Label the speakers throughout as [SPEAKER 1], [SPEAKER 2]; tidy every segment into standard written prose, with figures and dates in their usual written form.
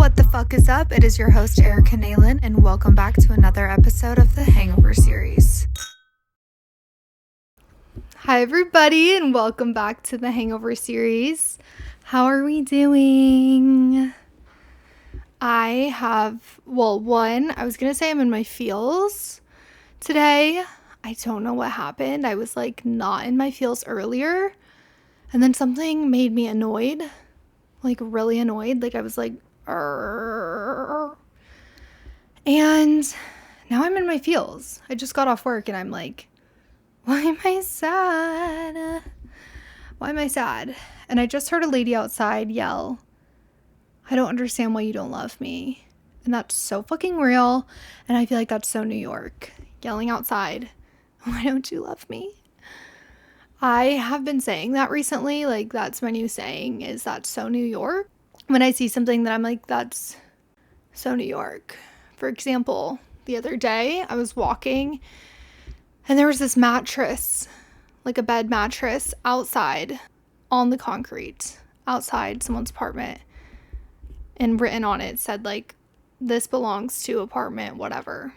[SPEAKER 1] What the fuck is up? It is your host, Erica Nalen, and welcome back to another episode of the Hangover series. Hi, everybody, and welcome back to the Hangover series. How are we doing? I was going to say I'm in my feels today. I don't know what happened. I was not in my feels earlier, and then something made me annoyed, really annoyed. I was Arr. And now I'm in my feels. I just got off work and I'm like, why am I sad? Why am I sad? And I just heard a lady outside yell, I don't understand why you don't love me. And that's so fucking real. And I feel like that's so New York. Yelling outside, why don't you love me? I have been saying that recently. That's my new saying, is that's so New York. When I see something that I'm like, that's so New York. For example, the other day I was walking and there was this mattress, a bed mattress outside on the concrete outside someone's apartment, and written on it said this belongs to apartment whatever.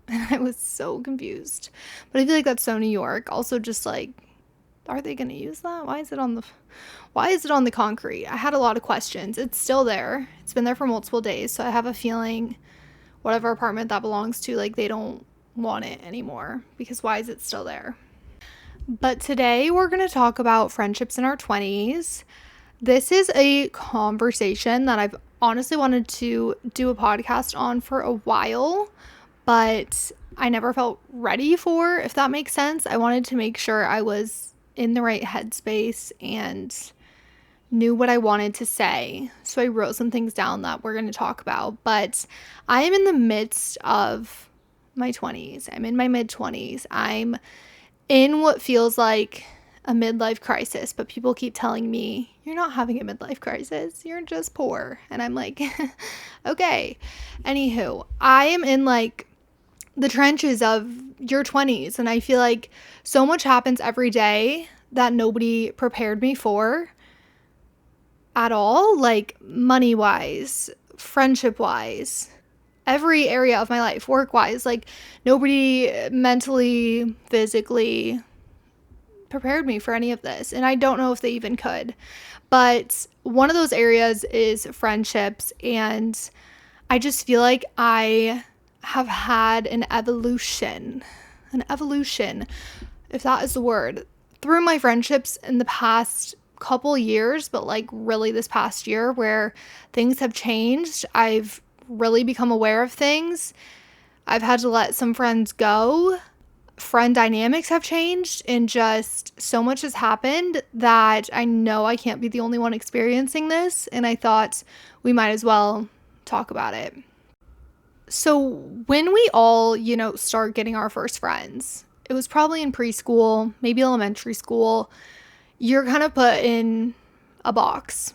[SPEAKER 1] And I was so confused, but I feel like that's so New York. Also, just are they going to use that? Why is it on the concrete? I had a lot of questions. It's still there. It's been there for multiple days. So I have a feeling whatever apartment that belongs to, they don't want it anymore, because why is it still there? But today we're going to talk about friendships in our 20s. This is a conversation that I've honestly wanted to do a podcast on for a while, but I never felt ready for, if that makes sense. I wanted to make sure I was in the right headspace and knew what I wanted to say. So I wrote some things down that we're going to talk about. But I am in the midst of my 20s. I'm in my mid-20s. I'm in what feels like a midlife crisis, but people keep telling me, you're not having a midlife crisis. You're just poor. And I'm like, okay. Anywho, I am in the trenches of your 20s, and I feel like so much happens every day that nobody prepared me for at all, money wise, friendship wise, every area of my life, work wise. Nobody mentally, physically prepared me for any of this, and I don't know if they even could. But one of those areas is friendships, and I just feel like I have had an evolution, if that is the word, through my friendships in the past couple years, but really this past year, where things have changed. I've really become aware of things. I've had to let some friends go. Friend dynamics have changed, and just so much has happened that I know I can't be the only one experiencing this, and I thought we might as well talk about it. So when we all, start getting our first friends, it was probably in preschool, maybe elementary school. You're kind of put in a box,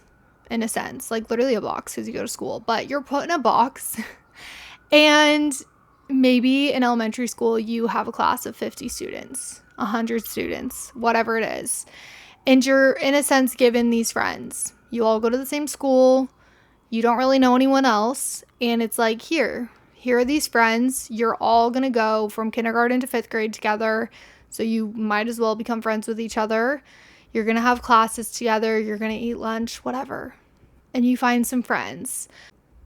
[SPEAKER 1] in a sense, literally a box, because you go to school, but you're put in a box. And maybe in elementary school, you have a class of 50 students, 100 students, whatever it is. And you're, in a sense, given these friends. You all go to the same school. You don't really know anyone else. And it's here are these friends. You're all going to go from kindergarten to 5th grade together. So you might as well become friends with each other. You're going to have classes together. You're going to eat lunch, whatever. And you find some friends.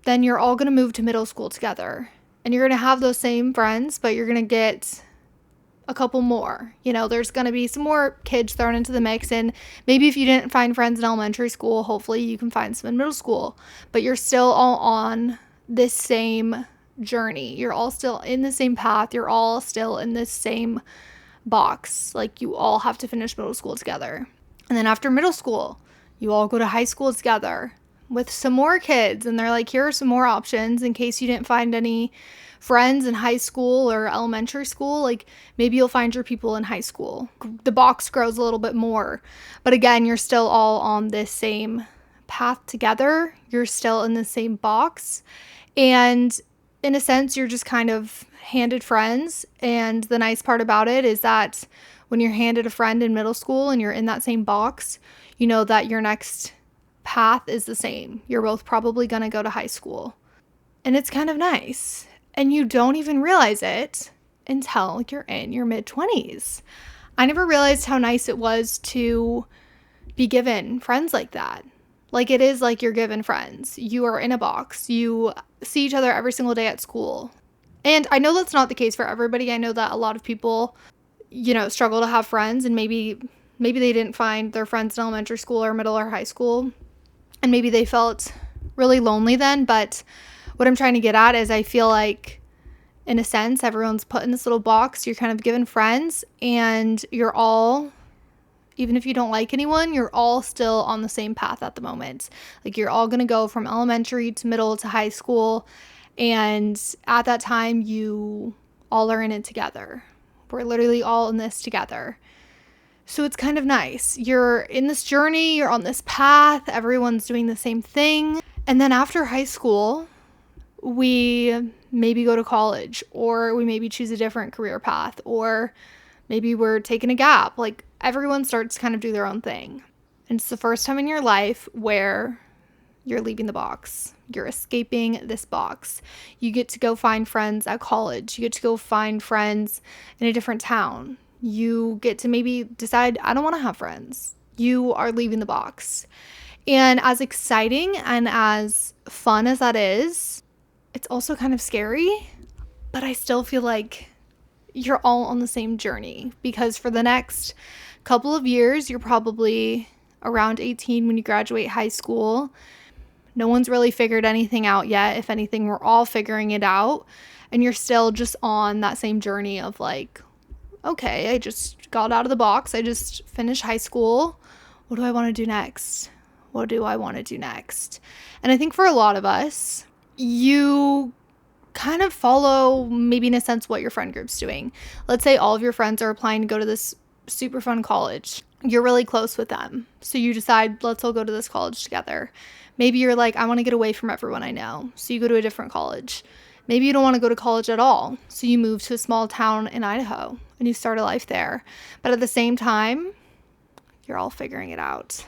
[SPEAKER 1] Then you're all going to move to middle school together. And you're going to have those same friends, but you're going to get a couple more. There's going to be some more kids thrown into the mix. And maybe if you didn't find friends in elementary school, hopefully you can find some in middle school. But you're still all on this same journey. You're all still in the same path. You're all still in this same box. You all have to finish middle school together. And then after middle school, you all go to high school together with some more kids. And they're here are some more options in case you didn't find any friends in high school or elementary school. Maybe you'll find your people in high school. The box grows a little bit more. But again, you're still all on this same path together. You're still in the same box. And in a sense, you're just kind of handed friends. And the nice part about it is that when you're handed a friend in middle school and you're in that same box, you know that your next path is the same. You're both probably going to go to high school. And it's kind of nice. And you don't even realize it until you're in your mid-20s. I never realized how nice it was to be given friends like that. Like, it is like you're given friends. You are in a box. You see each other every single day at school. And I know that's not the case for everybody. I know that a lot of people, struggle to have friends, and maybe they didn't find their friends in elementary school or middle or high school, and maybe they felt really lonely then. But what I'm trying to get at is I feel like, in a sense, everyone's put in this little box. You're kind of given friends, and you're all, even if you don't like anyone, you're all still on the same path at the moment. Like, you're all going to go from elementary to middle to high school. And at that time, you all are in it together. We're literally all in this together. So it's kind of nice. You're in this journey, you're on this path, everyone's doing the same thing. And then after high school, we maybe go to college, or we maybe choose a different career path, or maybe we're taking a gap. Like, everyone starts to kind of do their own thing. And it's the first time in your life where you're leaving the box. You're escaping this box. You get to go find friends at college. You get to go find friends in a different town. You get to maybe decide, I don't want to have friends. You are leaving the box. And as exciting and as fun as that is, it's also kind of scary. But I still feel like you're all on the same journey, because for the next couple of years, you're probably around 18 when you graduate high school. No one's really figured anything out yet. If anything, we're all figuring it out. And you're still just on that same journey of like, okay, I just got out of the box. I just finished high school. What do I want to do next? What do I want to do next? And I think for a lot of us, you kind of follow, maybe in a sense, what your friend group's doing. Let's say all of your friends are applying to go to this super fun college. You're really close with them. So you decide, let's all go to this college together. Maybe you're like, I want to get away from everyone I know. So you go to a different college. Maybe you don't want to go to college at all. So you move to a small town in Idaho and you start a life there. But at the same time, you're all figuring it out.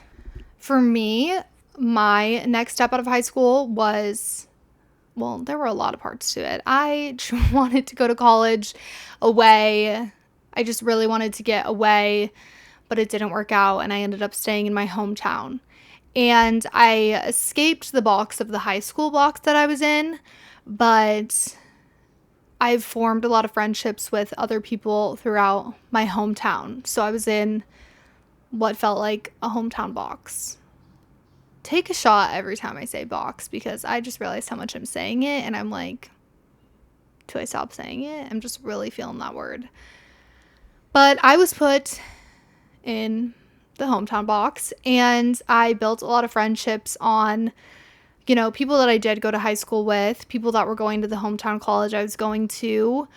[SPEAKER 1] For me, my next step out of high school was, well, there were a lot of parts to it. I wanted to go to college away. I just really wanted to get away, but it didn't work out, and I ended up staying in my hometown. And I escaped the box of the high school box that I was in, but I've formed a lot of friendships with other people throughout my hometown. So I was in what felt like a hometown box. Take a shot every time I say box, because I just realized how much I'm saying it, and I'm like, do I stop saying it? I'm just really feeling that word. But I was put in the hometown box, and I built a lot of friendships on, people that I did go to high school with, people that were going to the hometown college I was going to,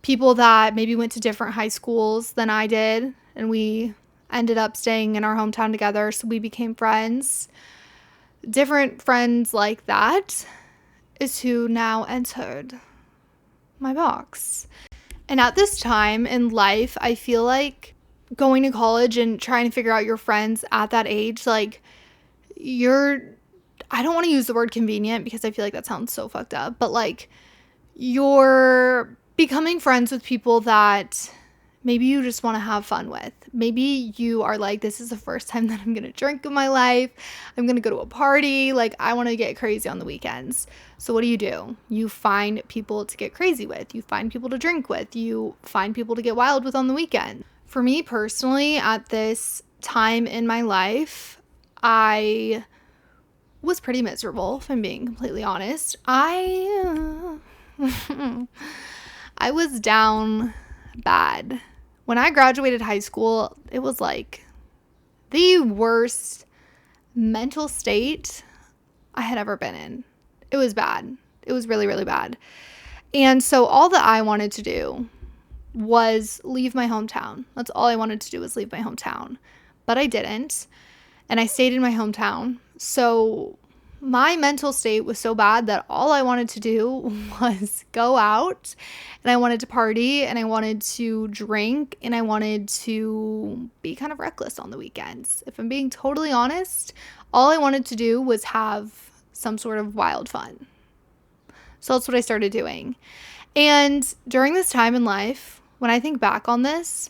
[SPEAKER 1] people that maybe went to different high schools than I did, and we ended up staying in our hometown together, so we became friends. Different friends like that is who now entered my box. And at this time in life, I feel like going to college and trying to figure out your friends at that age, like, I don't want to use the word convenient because I feel like that sounds so fucked up, but like, you're becoming friends with people that maybe you just want to have fun with. Maybe you are like, this is the first time that I'm going to drink in my life. I'm going to go to a party. Like, I want to get crazy on the weekends. So what do? You find people to get crazy with. You find people to drink with. You find people to get wild with on the weekend. For me personally, at this time in my life, I was pretty miserable, if I'm being completely honest. I was down bad. When I graduated high school, it was like the worst mental state I had ever been in. It was bad. It was really, really bad. And so all that I wanted to do was leave my hometown. That's all I wanted to do, was leave my hometown. But I didn't. And I stayed in my hometown. So my mental state was so bad that all I wanted to do was go out, and I wanted to party, and I wanted to drink, and I wanted to be kind of reckless on the weekends. If I'm being totally honest, All I wanted to do was have some sort of wild fun. So that's what I started doing. And during this time in life, when I think back on this,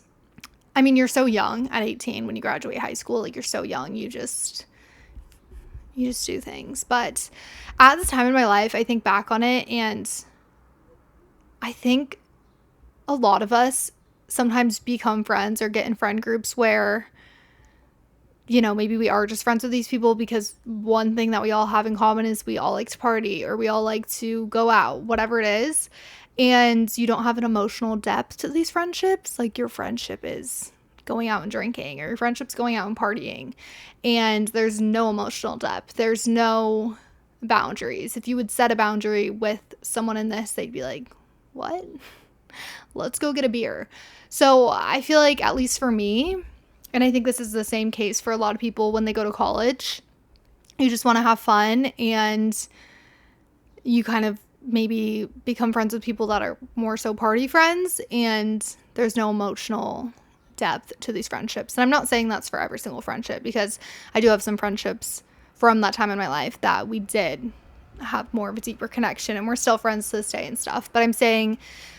[SPEAKER 1] I mean, you're so young at 18 when you graduate high school. Like, you're so young. You just do things. But at this time in my life, I think back on it, and I think a lot of us sometimes become friends or get in friend groups where, you know, maybe we are just friends with these people because one thing that we all have in common is we all like to party or we all like to go out, whatever it is. And you don't have an emotional depth to these friendships. Like, your friendship is going out and drinking, or your friendship's going out and partying, and there's no emotional depth. There's no boundaries. If you would set a boundary with someone in this, they'd be like, what? Let's go get a beer. So I feel like, at least for me, and I think this is the same case for a lot of people when they go to college, you just want to have fun, and you kind of maybe become friends with people that are more so party friends, and there's no emotional depth to these friendships. And I'm not saying that's for every single friendship, because I do have some friendships from that time in my life that we did have more of a deeper connection, and we're still friends to this day and stuff. But I'm saying,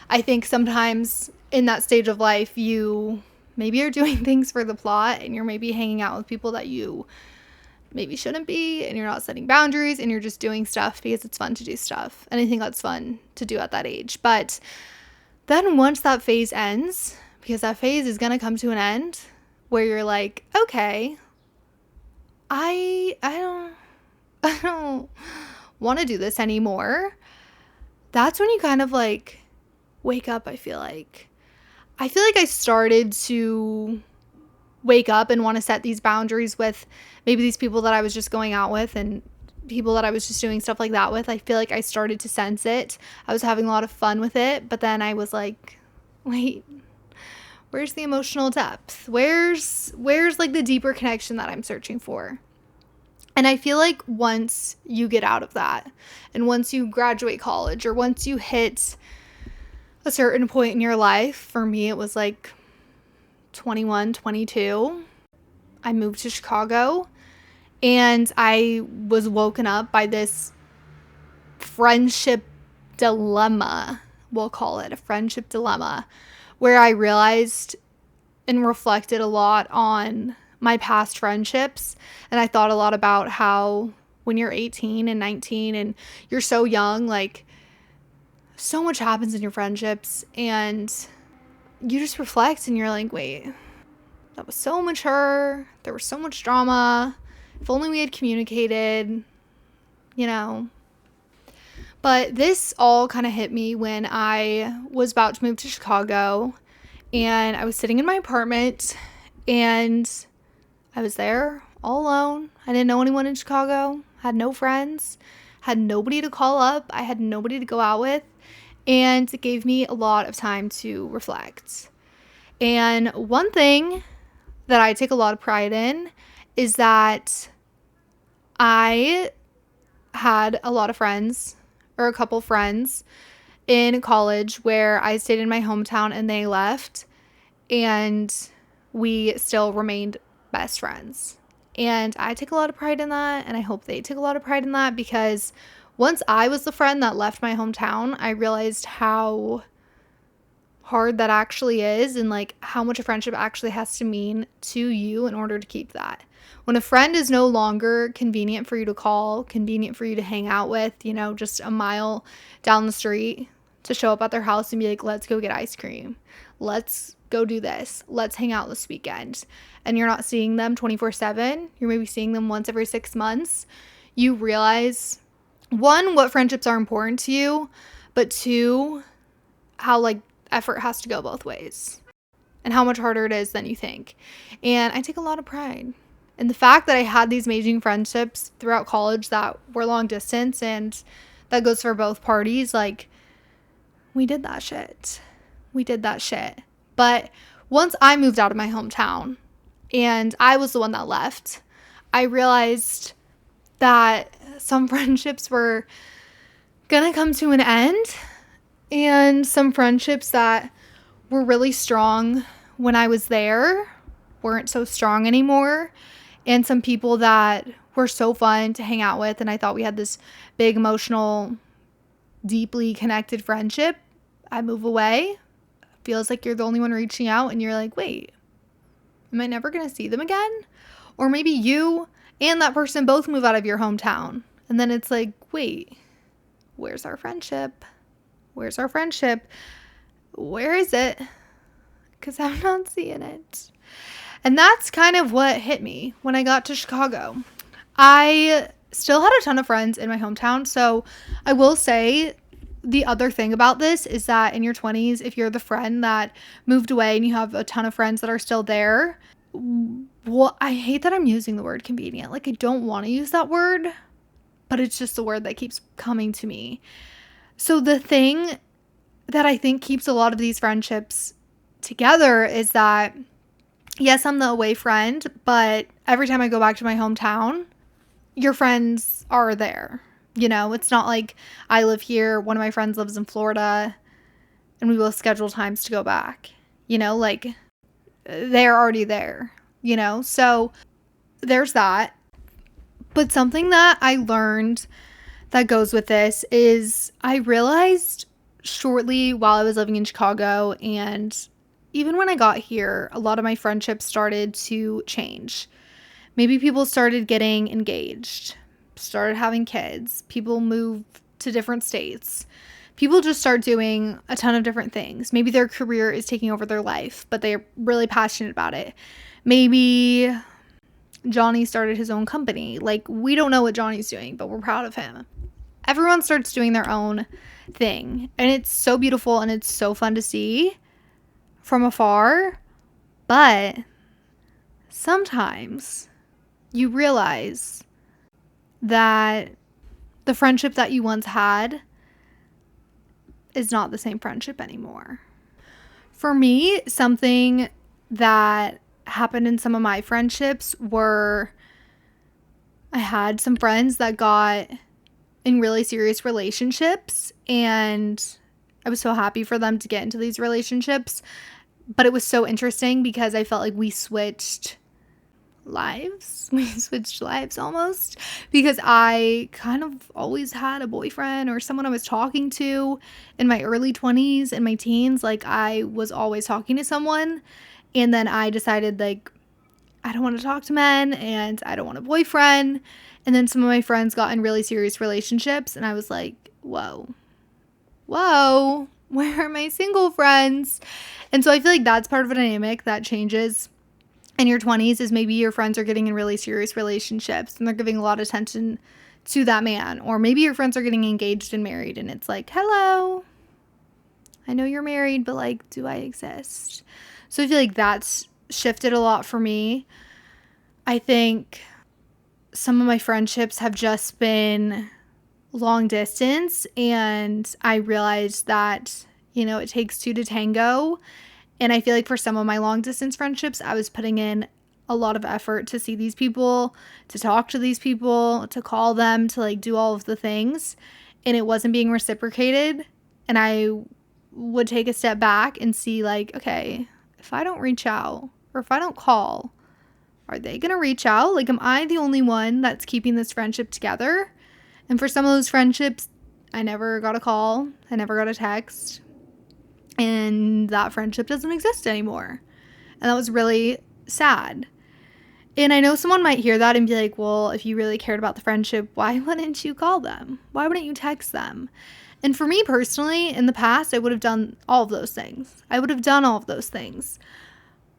[SPEAKER 1] I think sometimes in that stage of life, you maybe are doing things for the plot, and you're maybe hanging out with people that you maybe shouldn't be, and you're not setting boundaries, and you're just doing stuff because it's fun to do stuff. And I think that's fun to do at that age. But then once that phase ends, because that phase is going to come to an end, where you're like, okay, I don't want to do this anymore. That's when you kind of like wake up. I feel like I started to wake up and want to set these boundaries with maybe these people that I was just going out with and people that I was just doing stuff like that with. I feel like I started to sense it. I was having a lot of fun with it, but then I was like, wait, where's the emotional depth? Where's like the deeper connection that I'm searching for? And I feel like once you get out of that, and once you graduate college, or once you hit a certain point in your life, for me it was like 21, 22, I moved to Chicago, and I was woken up by this friendship dilemma. We'll call it a friendship dilemma, where I realized and reflected a lot on my past friendships. And I thought a lot about how when you're 18 and 19 and you're so young, like, so much happens in your friendships, and you just reflect and you're like, wait, that was so mature. There was so much drama. If only we had communicated, you know. But this all kind of hit me when I was about to move to Chicago, and I was sitting in my apartment, and I was there all alone. I didn't know anyone in Chicago, had no friends, had nobody to call up. I had nobody to go out with. And it gave me a lot of time to reflect. And one thing that I take a lot of pride in is that I had a lot of friends, or a couple friends in college, where I stayed in my hometown and they left, and we still remained best friends. And I take a lot of pride in that, and I hope they take a lot of pride in that, because once I was the friend that left my hometown, I realized how hard that actually is, and like how much a friendship actually has to mean to you in order to keep that. When a friend is no longer convenient for you to call, convenient for you to hang out with, you know, just a mile down the street, to show up at their house and be like, let's go get ice cream. Let's go do this. Let's hang out this weekend. And you're not seeing them 24/7. You're maybe seeing them once every 6 months. You realize, one, what friendships are important to you, but two, how like effort has to go both ways, and how much harder it is than you think. And I take a lot of pride in the fact that I had these amazing friendships throughout college that were long distance, and that goes for both parties. Like, we did that shit. But once I moved out of my hometown and I was the one that left, I realized that some friendships were gonna come to an end, and some friendships that were really strong when I was there weren't so strong anymore, and some people that were so fun to hang out with, and I thought we had this big emotional, deeply connected friendship. I move away. Feels like you're the only one reaching out, and you're like, wait, am I never going to see them again? Or maybe you and that person both move out of your hometown, and then it's like, wait, where's our friendship? Where's our friendship? Where is it? Because I'm not seeing it. And that's kind of what hit me when I got to Chicago. I still had a ton of friends in my hometown. So I will say the other thing about this is that in your 20s, if you're the friend that moved away and you have a ton of friends that are still there, well, I hate that I'm using the word convenient. Like, I don't want to use that word, but it's just the word that keeps coming to me. So the thing that I think keeps a lot of these friendships together is that, yes, I'm the away friend, but every time I go back to my hometown, your friends are there. You know, it's not like I live here, one of my friends lives in Florida, and we both schedule times to go back. You know, like, they're already there, you know? So there's that. But something that I learned that goes with this is I realized shortly while I was living in Chicago, and even when I got here, a lot of my friendships started to change. Maybe people started getting engaged, started having kids, people moved to different states. People just start doing a ton of different things. Maybe their career is taking over their life, but they're really passionate about it. Maybe Johnny started his own company. Like, we don't know what Johnny's doing, but we're proud of him. Everyone starts doing their own thing, and it's so beautiful and it's so fun to see from afar. But sometimes you realize that the friendship that you once had is not the same friendship anymore. For me, something that happened in some of my friendships were I had some friends that got in really serious relationships, and I was so happy for them to get into these relationships. But it was so interesting because I felt like we switched lives. We switched lives almost, because I kind of always had a boyfriend or someone I was talking to in my early 20s and my teens. Like, I was always talking to someone, and then I decided, like, I don't want to talk to men and I don't want a boyfriend. And then some of my friends got in really serious relationships, and I was like, whoa, where are my single friends? And so I feel like that's part of a dynamic that changes in your 20s, is maybe your friends are getting in really serious relationships and they're giving a lot of attention to that man. Or maybe your friends are getting engaged and married, and it's like, hello, I know you're married, but like, do I exist? So I feel like that's shifted a lot for me. I think some of my friendships have just been long distance, and I realized that, you know, it takes two to tango. And I feel like for some of my long distance friendships, I was putting in a lot of effort to see these people, to talk to these people, to call them, to like do all of the things, and it wasn't being reciprocated. And I would take a step back and see, like, okay, if I don't reach out or if I don't call, are they gonna reach out? Like, am I the only one that's keeping this friendship together? And for some of those friendships, I never got a call, I never got a text, and that friendship doesn't exist anymore. And that was really sad. And I know someone might hear that and be like, well, if you really cared about the friendship, why wouldn't you call them? Why wouldn't you text them? And for me personally, in the past, I would have done all of those things.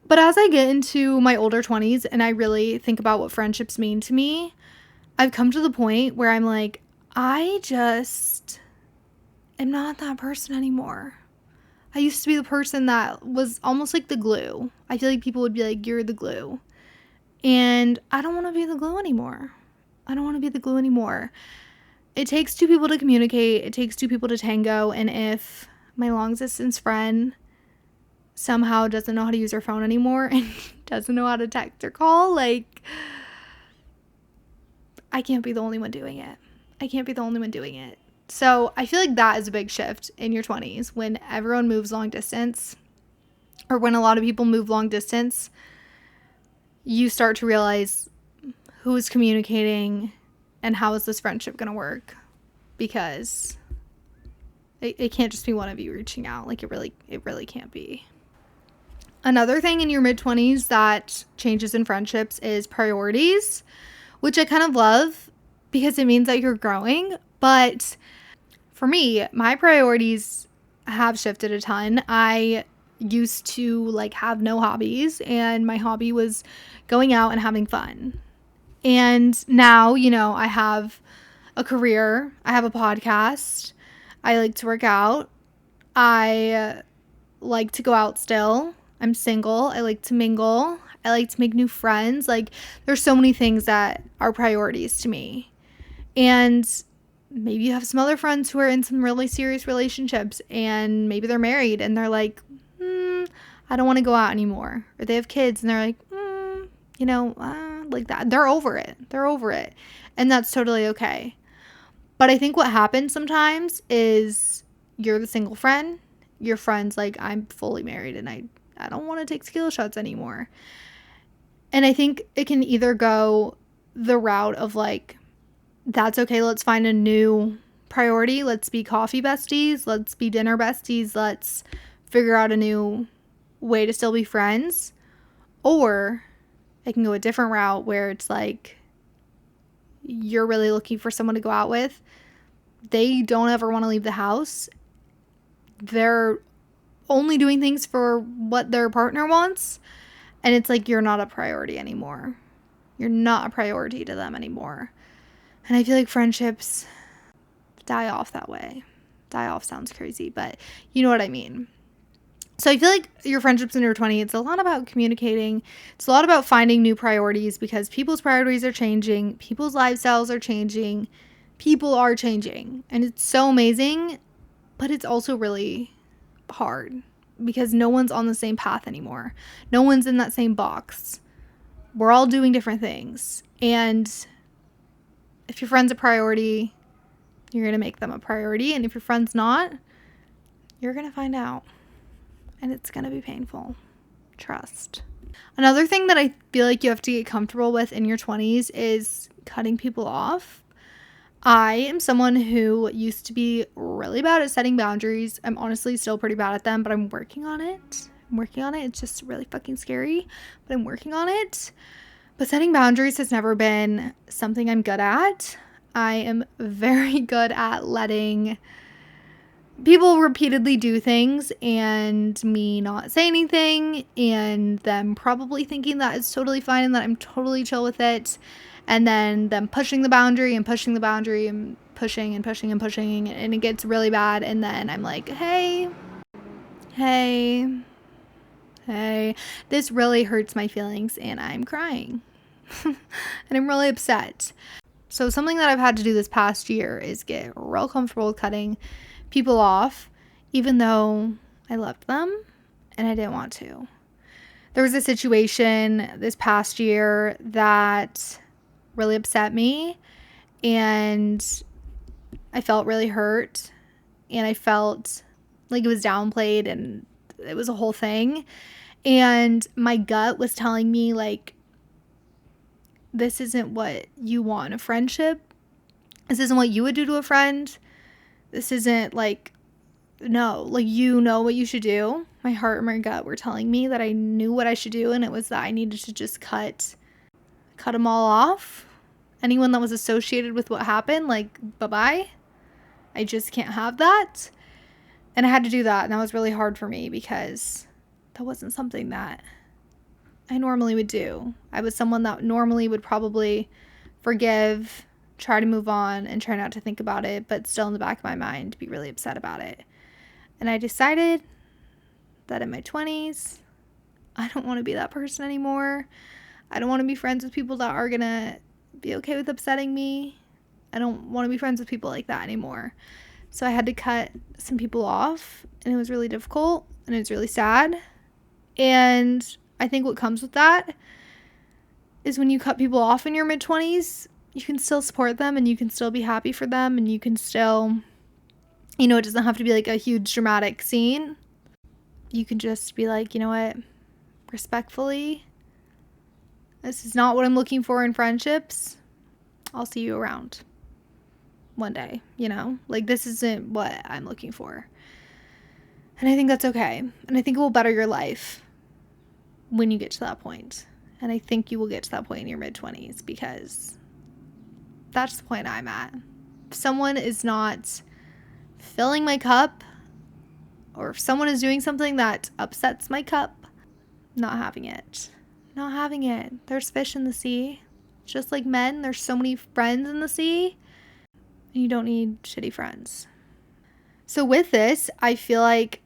[SPEAKER 1] But as I get into my older 20s and I really think about what friendships mean to me, I've come to the point where I'm like, I just am not that person anymore. I used to be the person that was almost like the glue. I feel like people would be like, you're the glue. And I don't want to be the glue anymore. It takes two people to communicate. It takes two people to tango. And if my long distance friend somehow doesn't know how to use her phone anymore and doesn't know how to text or call, like, I can't be the only one doing it. So I feel like that is a big shift in your 20s when everyone moves long distance, or when a lot of people move long distance. You start to realize, who's communicating and how is this friendship going to work? Because it can't just be one of you reaching out. Like, it really can't be. Another thing in your mid-20s that changes in friendships is priorities, which I kind of love because it means that you're growing. But for me, my priorities have shifted a ton. I used to like have no hobbies, and my hobby was going out and having fun. And now, you know, I have a career, I have a podcast, I like to work out, I like to go out still, I'm single, I like to mingle, I like to make new friends. Like, there's so many things that are priorities to me. And maybe you have some other friends who are in some really serious relationships, and maybe they're married and they're like, I don't want to go out anymore. Or they have kids and they're like, like that. They're over it. And that's totally okay. But I think what happens sometimes is you're the single friend. Your friend's like, I'm fully married and I don't want to take tequila shots anymore. And I think it can either go the route of like, that's okay, let's find a new priority. Let's be coffee besties. Let's be dinner besties. Let's figure out a new way to still be friends. Or it can go a different route where it's like, you're really looking for someone to go out with. They don't ever want to leave the house. They're only doing things for what their partner wants. And it's like, you're not a priority anymore. You're not a priority to them anymore. And I feel like friendships die off that way. Die off sounds crazy, but you know what I mean. So I feel like your friendships in your 20s, it's a lot about communicating. It's a lot about finding new priorities because people's priorities are changing. People's lifestyles are changing. People are changing. And it's so amazing, but it's also really hard because no one's on the same path anymore. No one's in that same box. We're all doing different things. And if your friend's a priority, you're going to make them a priority. And if your friend's not, you're going to find out. And it's going to be painful. Trust. Another thing that I feel like you have to get comfortable with in your 20s is cutting people off. I am someone who used to be really bad at setting boundaries. I'm honestly still pretty bad at them, but I'm working on it. It's just really fucking scary, but I'm working on it. But setting boundaries has never been something I'm good at. I am very good at letting people repeatedly do things and me not say anything and them probably thinking that it's totally fine and that I'm totally chill with it, and then them pushing the boundary and pushing the boundary and pushing and pushing and pushing, and it gets really bad, and then I'm like, hey, this really hurts my feelings and I'm crying and I'm really upset. So something that I've had to do this past year is get real comfortable with cutting people off, even though I loved them and I didn't want to. There was a situation this past year that really upset me, and I felt really hurt, and I felt like it was downplayed, and it was a whole thing. And my gut was telling me, like, this isn't what you want in a friendship. This isn't what you would do to a friend. This isn't like, no, like, you know what you should do. My heart and my gut were telling me that I knew what I should do, and it was that I needed to just cut them all off. Anyone that was associated with what happened, like, bye-bye. I just can't have that. And I had to do that, and that was really hard for me because that wasn't something that I normally would do. I was someone that normally would probably forgive, try to move on, and try not to think about it, but still in the back of my mind be really upset about it. And I decided that in my 20s, I don't want to be that person anymore. I don't want to be friends with people that are going to be okay with upsetting me. I don't want to be friends with people like that anymore. So I had to cut some people off, and it was really difficult, and it was really sad. And I think what comes with that is when you cut people off in your mid-20s, you can still support them, and you can still be happy for them, and you can still, you know, it doesn't have to be like a huge dramatic scene. You can just be like, you know what, respectfully, This is not what I'm looking for in friendships. I'll see you around one day, you know? Like, this isn't what I'm looking for. And I think that's okay. And I think it will better your life when you get to that point. And I think you will get to that point in your mid-20s, because that's the point I'm at. If someone is not filling my cup, or if someone is doing something that upsets my cup, not having it. Not having it. There's fish in the sea. Just like men, there's so many friends in the sea. And you don't need shitty friends. So with this, I feel like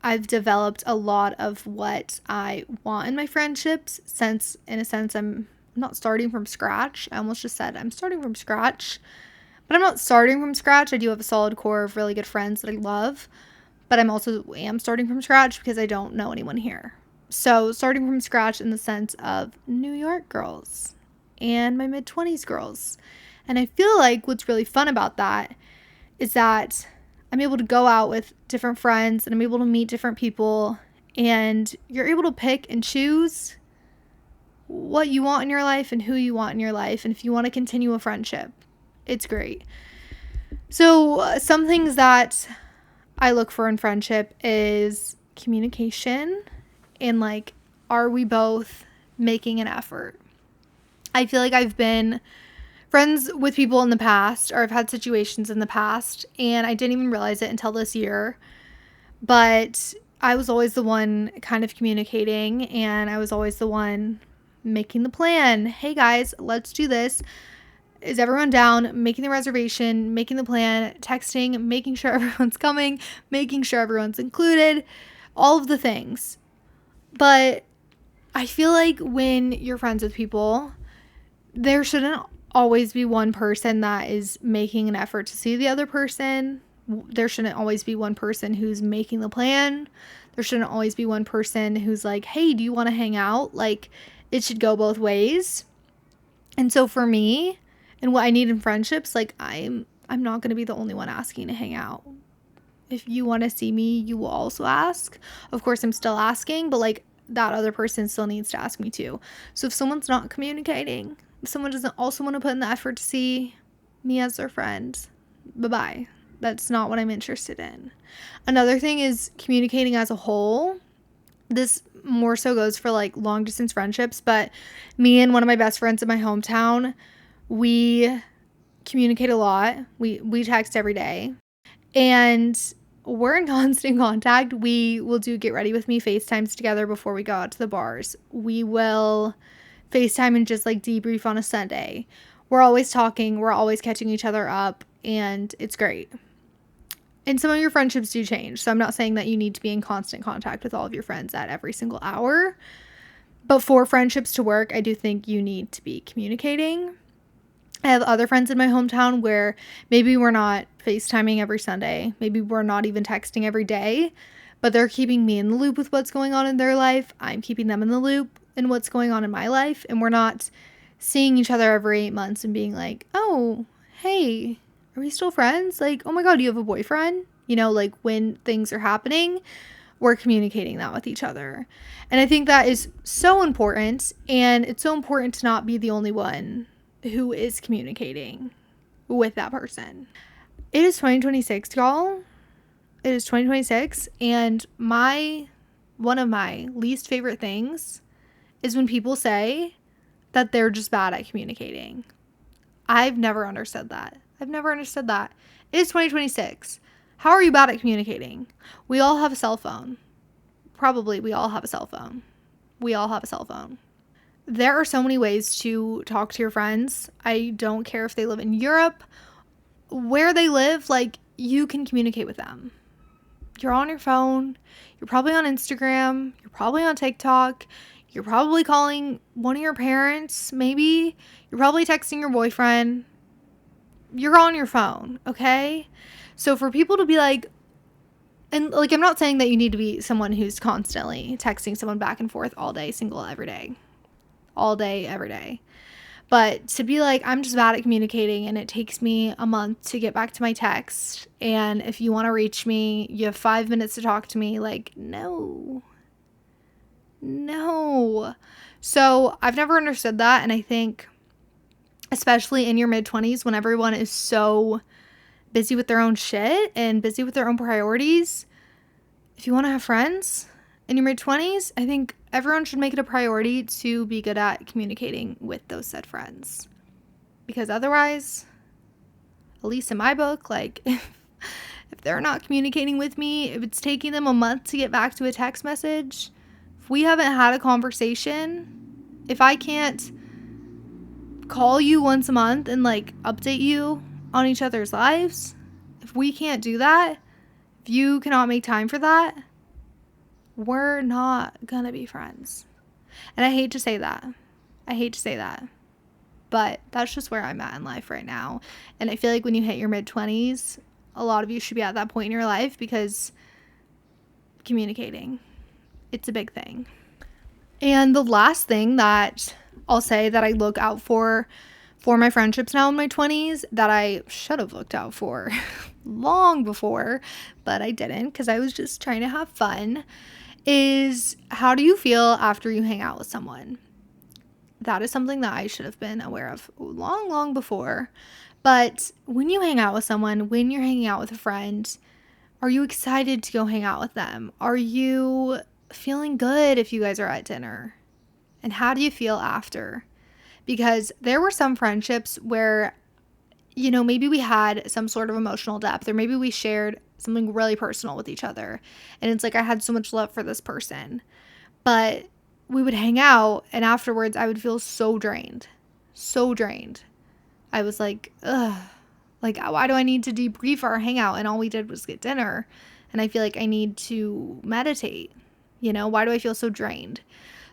[SPEAKER 1] I've developed a lot of what I want in my friendships, since, in a sense, I'm not starting from scratch. I almost just said I'm starting from scratch. But I'm not starting from scratch. I do have a solid core of really good friends that I love. But I'm also starting from scratch because I don't know anyone here. So starting from scratch in the sense of New York girls and my mid-20s girls. And I feel like what's really fun about that is that I'm able to go out with different friends and I'm able to meet different people, and you're able to pick and choose what you want in your life and who you want in your life, and if you want to continue a friendship. It's great. So some things that I look for in friendship is communication and, like, are we both making an effort? I feel like I've been friends with people in the past, or I've had situations in the past, and I didn't even realize it until this year, but I was always the one kind of communicating, and I was always the one making the plan. Hey guys, let's do this. Is everyone down? Making the reservation, making the plan, texting, making sure everyone's coming, making sure everyone's included, all of the things. But I feel like when you're friends with people, there shouldn't always be one person that is making an effort to see the other person. There shouldn't always be one person who's making the plan. There shouldn't always be one person who's like, hey, do you want to hang out? Like, it should go both ways. And so for me, and what I need in friendships, like, I'm not going to be the only one asking to hang out. If you want to see me, you will also ask. Of course, I'm still asking, but, like, that other person still needs to ask me too. So if someone's not communicating, if someone doesn't also want to put in the effort to see me as their friend, bye-bye. That's not what I'm interested in. Another thing is communicating as a whole. This more so goes for, like, long distance friendships, but me and one of my best friends in my hometown, we communicate a lot. We text every day, and we're in constant contact. We will do get ready with me FaceTimes together before we go out to the bars. We will FaceTime and just, like, debrief on a Sunday. We're always talking. We're always catching each other up, and it's great. And some of your friendships do change. So I'm not saying that you need to be in constant contact with all of your friends at every single hour. But for friendships to work, I do think you need to be communicating. I have other friends in my hometown where maybe we're not FaceTiming every Sunday. Maybe we're not even texting every day. But they're keeping me in the loop with what's going on in their life. I'm keeping them in the loop in what's going on in my life. And we're not seeing each other every 8 months and being like, oh, hey, are we still friends? Like, oh my God, do you have a boyfriend? You know, like, when things are happening, we're communicating that with each other. And I think that is so important. And it's so important to not be the only one who is communicating with that person. It is 2026, y'all. It is 2026. And one of my least favorite things is when people say that they're just bad at communicating. I've never understood that. It is 2026. How are you bad at communicating? We all have a cell phone. Probably we all have a cell phone. There are so many ways to talk to your friends. I don't care if they live in Europe, where they live, like, you can communicate with them. You're on your phone. You're probably on Instagram. You're probably on TikTok. You're probably calling one of your parents, maybe. You're probably texting your boyfriend. You're on your phone, okay? So for people to be like, and, like, I'm not saying that you need to be someone who's constantly texting someone back and forth all day, every day. But to be like, I'm just bad at communicating and it takes me a month to get back to my text. And if you want to reach me, you have 5 minutes to talk to me. Like, no. No. So I've never understood that. And I think, especially in your mid-20s, when everyone is so busy with their own shit and busy with their own priorities, if you want to have friends in your mid-20s, I think everyone should make it a priority to be good at communicating with those said friends. Because otherwise, at least in my book, like, if they're not communicating with me, if it's taking them a month to get back to a text message, if we haven't had a conversation, if I can't call you once a month and like update you on each other's lives, if we can't do that, if you cannot make time for that, we're not gonna be friends. And I hate to say that. But that's just where I'm at in life right now. And I feel like when you hit your mid-20s, a lot of you should be at that point in your life, because communicating, it's a big thing. And the last thing that I'll say that I look out for my friendships now in my 20s, that I should have looked out for long before, but I didn't because I was just trying to have fun, is how do you feel after you hang out with someone? That is something that I should have been aware of long before. But when you hang out with someone, when you're hanging out with a friend, are you excited to go hang out with them? Are you feeling good if you guys are at dinner? And how do you feel after? Because there were some friendships where, you know, maybe we had some sort of emotional depth, or maybe we shared something really personal with each other. And it's like, I had so much love for this person. But we would hang out, and afterwards I would feel so drained. So drained. I was like, ugh. Like, why do I need to debrief our hangout? And all we did was get dinner. And I feel like I need to meditate. You know, why do I feel so drained?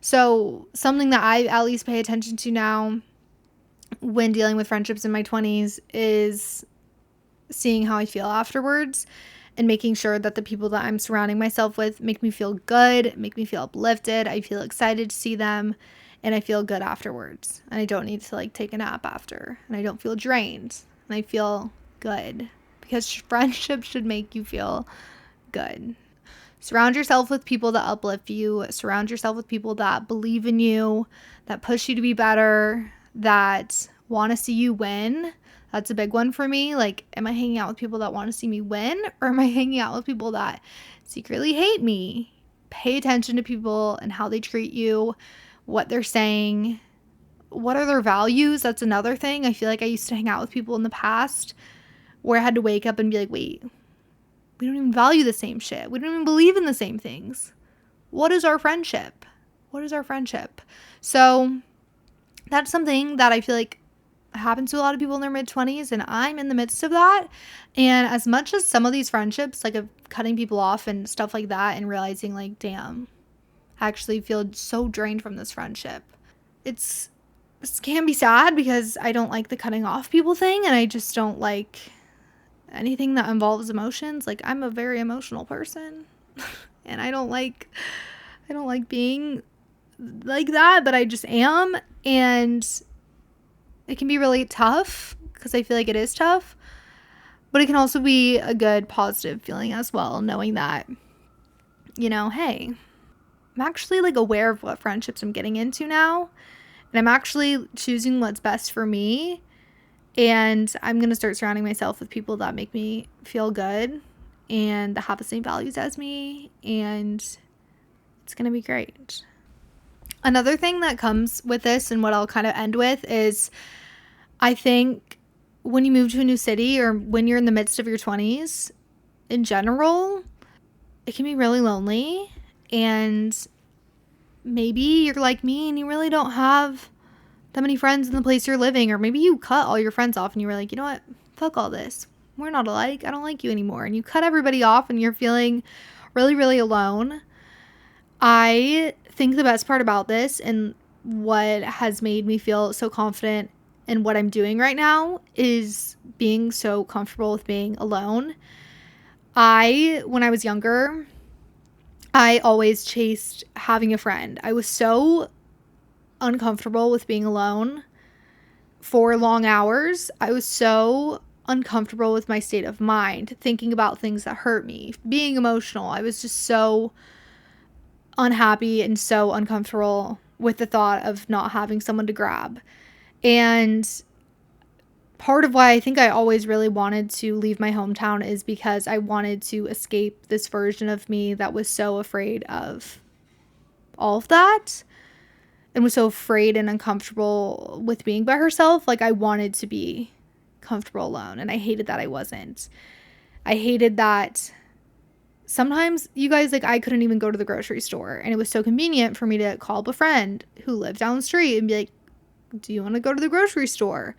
[SPEAKER 1] So something that I at least pay attention to now when dealing with friendships in my 20s is seeing how I feel afterwards, and making sure that the people that I'm surrounding myself with make me feel good, make me feel uplifted. I feel excited to see them, and I feel good afterwards. And I don't need to like take a nap after, and I don't feel drained, and I feel good, because friendship should make you feel good. Surround yourself with people that uplift you. Surround yourself with people that believe in you, that push you to be better, that want to see you win. That's a big one for me. Like, am I hanging out with people that want to see me win, or am I hanging out with people that secretly hate me? Pay attention to people and how they treat you, what they're saying, what are their values. That's another thing. I feel like I used to hang out with people in the past where I had to wake up and be like, wait, we don't even value the same shit. We don't even believe in the same things. What is our friendship? What is our friendship? So that's something that I feel like happens to a lot of people in their mid-20s, and I'm in the midst of that. And as much as some of these friendships, like of cutting people off and stuff like that, and realizing like, damn, I actually feel so drained from this friendship. It can be sad, because I don't like the cutting off people thing, and I just don't like anything that involves emotions. Like, I'm a very emotional person and I don't like being like that, but I just am. And it can be really tough, because I feel like it is tough, but it can also be a good positive feeling as well, knowing that, you know, hey, I'm actually like aware of what friendships I'm getting into now, and I'm actually choosing what's best for me. And I'm going to start surrounding myself with people that make me feel good and that have the same values as me. And it's going to be great. Another thing that comes with this, and what I'll kind of end with, is I think when you move to a new city, or when you're in the midst of your 20s in general, it can be really lonely. And maybe you're like me and you really don't have that many friends in the place you're living, or maybe you cut all your friends off and you were like, you know what, fuck all this, we're not alike, I don't like you anymore, and you cut everybody off and you're feeling really alone. I think the best part about this, and what has made me feel so confident in what I'm doing right now, is being so comfortable with being alone. When I was younger, I always chased having a friend. I was so uncomfortable with being alone for long hours. I was so uncomfortable with my state of mind, thinking about things that hurt me, being emotional. I was just so unhappy and so uncomfortable with the thought of not having someone to grab. And part of why I think I always really wanted to leave my hometown is because I wanted to escape this version of me that was so afraid of all of that and was so afraid and uncomfortable with being by herself. Like, I wanted to be comfortable alone, and I hated that I wasn't. I hated that sometimes, you guys, like, I couldn't even go to the grocery store, and it was so convenient for me to call up a friend who lived down the street and be like, do you want to go to the grocery store?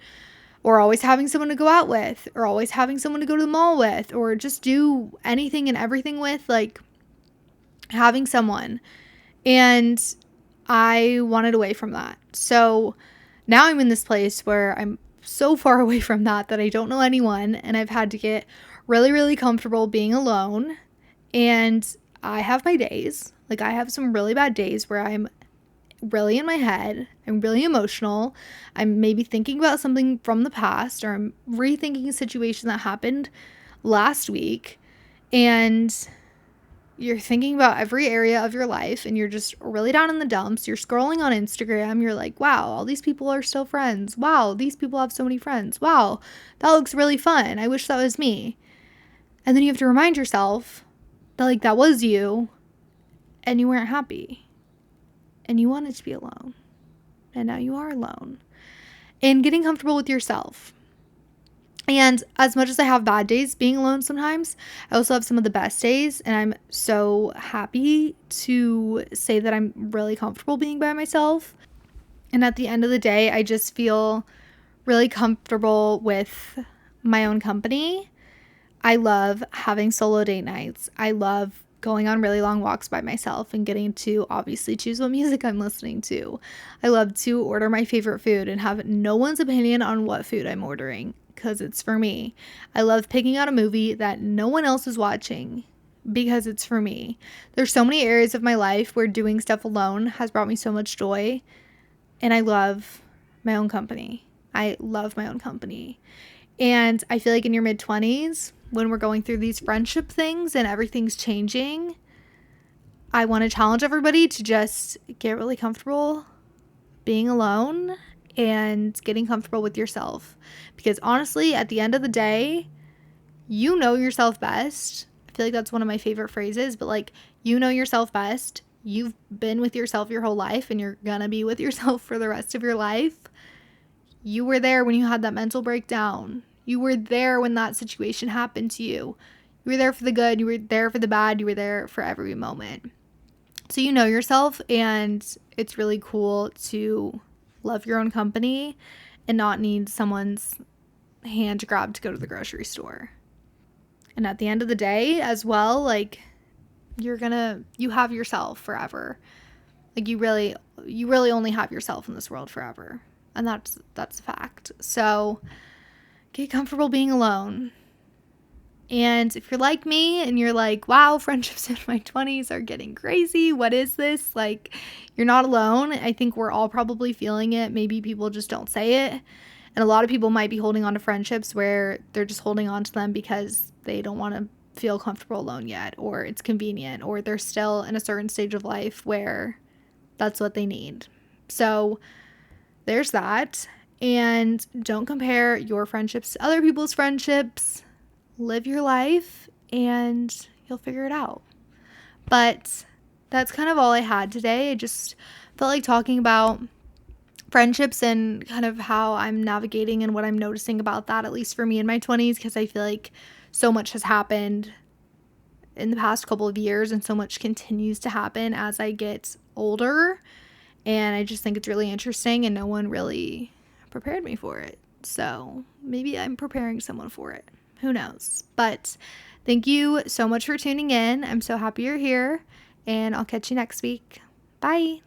[SPEAKER 1] Or always having someone to go out with, or always having someone to go to the mall with, or just do anything and everything with, like, having someone. And I wanted away from that. So now I'm in this place where I'm so far away from that I don't know anyone, and I've had to get really, really comfortable being alone. And I have my days. Like, I have some really bad days where I'm really in my head. I'm really emotional. I'm maybe thinking about something from the past, or I'm rethinking a situation that happened last week. And you're thinking about every area of your life, and you're just really down in the dumps. You're scrolling on Instagram. You're like, wow, all these people are still friends. Wow, these people have so many friends. Wow, that looks really fun. I wish that was me. And then you have to remind yourself that, like, that was you, and you weren't happy. And you wanted to be alone. And now you are alone. And getting comfortable with yourself. And as much as I have bad days being alone sometimes, I also have some of the best days. And I'm so happy to say that I'm really comfortable being by myself. And at the end of the day, I just feel really comfortable with my own company. I love having solo date nights. I love going on really long walks by myself and getting to obviously choose what music I'm listening to. I love to order my favorite food and have no one's opinion on what food I'm ordering because it's for me. I love picking out a movie that no one else is watching because it's for me. There's so many areas of my life where doing stuff alone has brought me so much joy, and I love my own company. I love my own company. And I feel like in your mid-20s, when we're going through these friendship things and everything's changing, I want to challenge everybody to just get really comfortable being alone and getting comfortable with yourself. Because honestly, at the end of the day, you know yourself best. I feel like that's one of my favorite phrases, but like, you know yourself best. You've been with yourself your whole life, and you're gonna be with yourself for the rest of your life. You were there when you had that mental breakdown. You were there when that situation happened to you. You were there for the good. You were there for the bad. You were there for every moment. So you know yourself, and it's really cool to love your own company and not need someone's hand grabbed to go to the grocery store. And at the end of the day as well, like, you have yourself forever. Like, you really only have yourself in this world forever. And that's a fact. So get comfortable being alone. And if you're like me and you're like, wow, friendships in my 20s are getting crazy, what is this? Like, you're not alone. I think we're all probably feeling it. Maybe people just don't say it. And a lot of people might be holding on to friendships where they're just holding on to them because they don't want to feel comfortable alone yet, or it's convenient, or they're still in a certain stage of life where that's what they need. So there's that. And don't compare your friendships to other people's friendships. Live your life and you'll figure it out. But that's kind of all I had today. I just felt like talking about friendships and kind of how I'm navigating and what I'm noticing about that, at least for me in my 20s, because I feel like so much has happened in the past couple of years, and so much continues to happen as I get older. And I just think it's really interesting, and no one really prepared me for it. So maybe I'm preparing someone for it. Who knows? But thank you so much for tuning in. I'm so happy you're here, and I'll catch you next week. Bye.